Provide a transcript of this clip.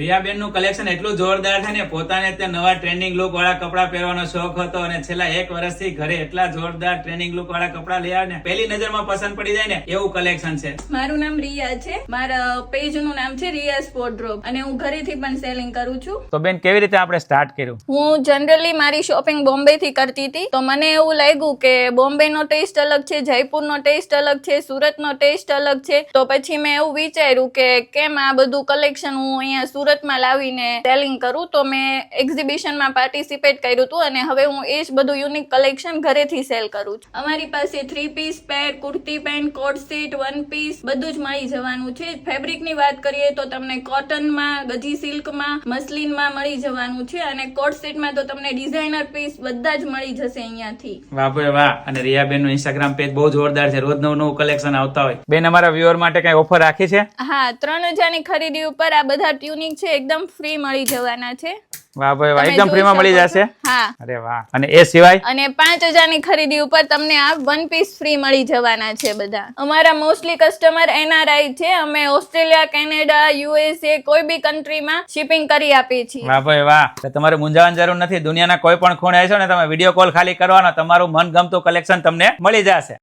રિયાબેન નું કલેક્શન એટલું જોરદાર છે ને, પોતાને ત્યાં નવા ટ્રેન્ડિંગ લુક વાળા કપડા પહેરવાનો શોખ હતો અને છેલ્લા 1 વર્ષથી ઘરે એટલા જોરદાર ટ્રેન્ડિંગ લુક વાળા કપડા લઈ આવે ને પહેલી નજરમાં પસંદ પડી જાય ને એવું કલેક્શન છે. મારું નામ રિયા છે, મારા પેજ નું નામ છે રિયા સ્પોર્ટ ડ્રોપ અને હું ઘરેથી પણ સેલિંગ કરું છું. તો બેન કેવી રીતે આપણે સ્ટાર્ટ કર્યું? હું જનરલી મારી શોપિંગ બોમ્બે થી કરતી હતી, તો મને એવું લાગ્યું કે બોમ્બે નો ટેસ્ટ અલગ છે, જયપુર નો ટેસ્ટ અલગ છે, સુરત નો ટેસ્ટ અલગ છે. તો પછી મેં એવું વિચાર્યું કે કેમ આ બધું કલેક્શન હું અહીંયા સુરતમાં લાવીને સેલિંગ કરું. તો મેં એક્ઝિબિશનમાં પાર્ટિસિપેટ કર્યું હતું અને હવે હું એ જ બધું યુનિક કલેક્શન ઘરેથી સેલ કરું છું. અમારી પાસે 3 piece pair, kurti pant, coat set, 1 piece બધું જ મળી જવાનું છે. ફેબ્રિકની વાત કરીએ તો તમને કોટનમાં, ગજી સિલ્કમાં, મસલિનમાં મળી જવાનું છે અને કોટ સેટમાં તો તમને ડિઝાઇનર પીસ બધા જ મળી જશે અહીંયાથી. વાહ ભાઈ વાહ. અને રિયાબેન નું ઇન્સ્ટાગ્રામ પેજ બહુ જોરદાર છે, રોજ નવું કલેક્શન આવતા હોય. બેન અમારા વ્યુઅર માટે કઈ ઓફર રાખી છે? હા, 3000 ની ખરીદી ઉપર આ બધા ટ્યુનિક છે એકદમ ફ્રી મળી જવાના છે. વાહ ભાઈ વાહ, તમે એકદમ ફ્રી માં જોઈ મળી શકો છો. જશે. હા. અરે વાહ. અને એ સિવાય અને 5000 ની ખરીદી ઉપર તમને આ 1 પીસ ફ્રી મળી જવાના છે બધા. અમારા મોસ્ટલી કસ્ટમર NRI છે. અમે ઓસ્ટ્રેલિયા, કેનેડા, USA કોઈ બી કન્ટ્રીમાં શિપિંગ કરી આપીએ છીએ. વાહ ભાઈ વાહ. એટલે તમારે મૂંઝાવાની જરૂર નથી. દુનિયાના કોઈ પણ ખૂણે હશો ને તમે વિડીયો કોલ ખાલી કરવાનો, તમારું મનગમતું કલેક્શન તમને મળી જશે.